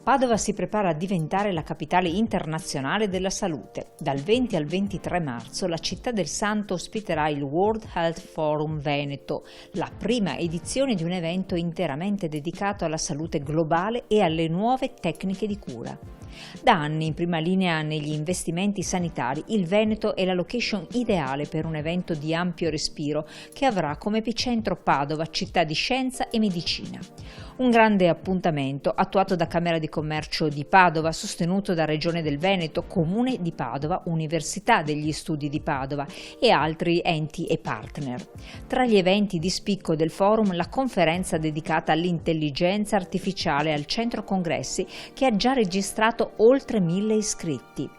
Padova si prepara a diventare la capitale internazionale della salute. Dal 20 al 23 marzo la città del Santo ospiterà il World Health Forum Veneto, la prima edizione di un evento interamente dedicato alla salute globale e alle nuove tecniche di cura. Da anni in prima linea negli investimenti sanitari, il Veneto è la location ideale per un evento di ampio respiro che avrà come epicentro Padova, città di scienza e medicina. Un grande appuntamento attuato da Camera di Commercio di Padova, sostenuto da Regione del Veneto, Comune di Padova, Università degli Studi di Padova e altri enti e partner. Tra gli eventi di spicco del forum, la conferenza dedicata all'intelligenza artificiale al Centro Congressi, che ha già registrato oltre 1000 iscritti.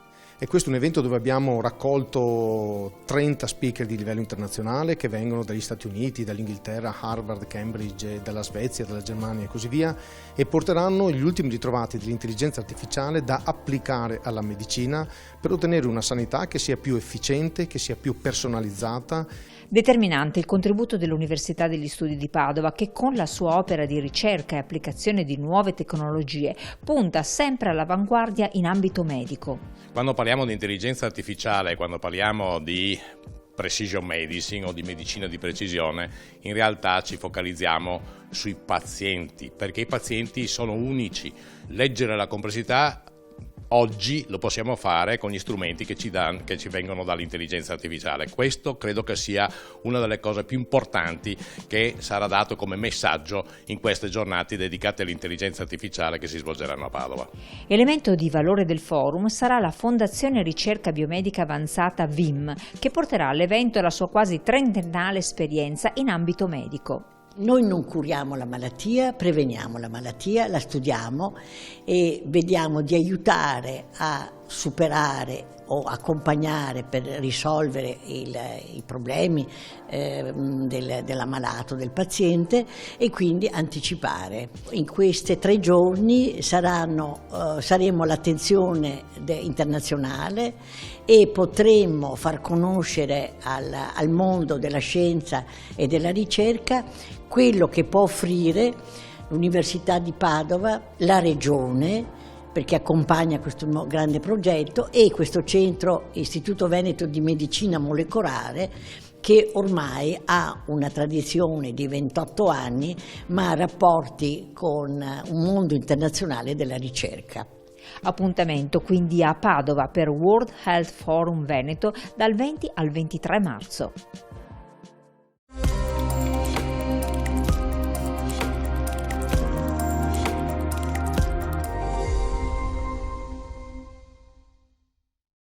E questo è un evento dove abbiamo raccolto 30 speaker di livello internazionale che vengono dagli Stati Uniti, dall'Inghilterra, Harvard, Cambridge, dalla Svezia, dalla Germania e così via, e porteranno gli ultimi ritrovati dell'intelligenza artificiale da applicare alla medicina per ottenere una sanità che sia più efficiente, che sia più personalizzata. Determinante il contributo dell'Università degli Studi di Padova, che con la sua opera di ricerca e applicazione di nuove tecnologie punta sempre all'avanguardia in ambito medico. Quando parliamo di intelligenza artificiale, quando parliamo di precision medicine o di medicina di precisione, in realtà ci focalizziamo sui pazienti, perché i pazienti sono unici. Leggere la complessità oggi lo possiamo fare con gli strumenti che ci vengono dall'intelligenza artificiale. Questo credo che sia una delle cose più importanti che sarà dato come messaggio in queste giornate dedicate all'intelligenza artificiale che si svolgeranno a Padova. Elemento di valore del forum sarà la Fondazione Ricerca Biomedica Avanzata VIM, che porterà all'evento la sua quasi trentennale esperienza in ambito medico. Noi non curiamo la malattia, preveniamo la malattia, la studiamo e vediamo di aiutare a superare o accompagnare per risolvere i problemi dell'ammalato, del paziente, e quindi anticipare. In questi 3 giorni saremo all'attenzione internazionale e potremmo far conoscere al mondo della scienza e della ricerca quello che può offrire l'Università di Padova, la Regione, perché accompagna questo grande progetto, e questo centro, Istituto Veneto di Medicina Molecolare, che ormai ha una tradizione di 28 anni, ma ha rapporti con un mondo internazionale della ricerca. Appuntamento quindi a Padova per World Health Forum Veneto dal 20 al 23 marzo.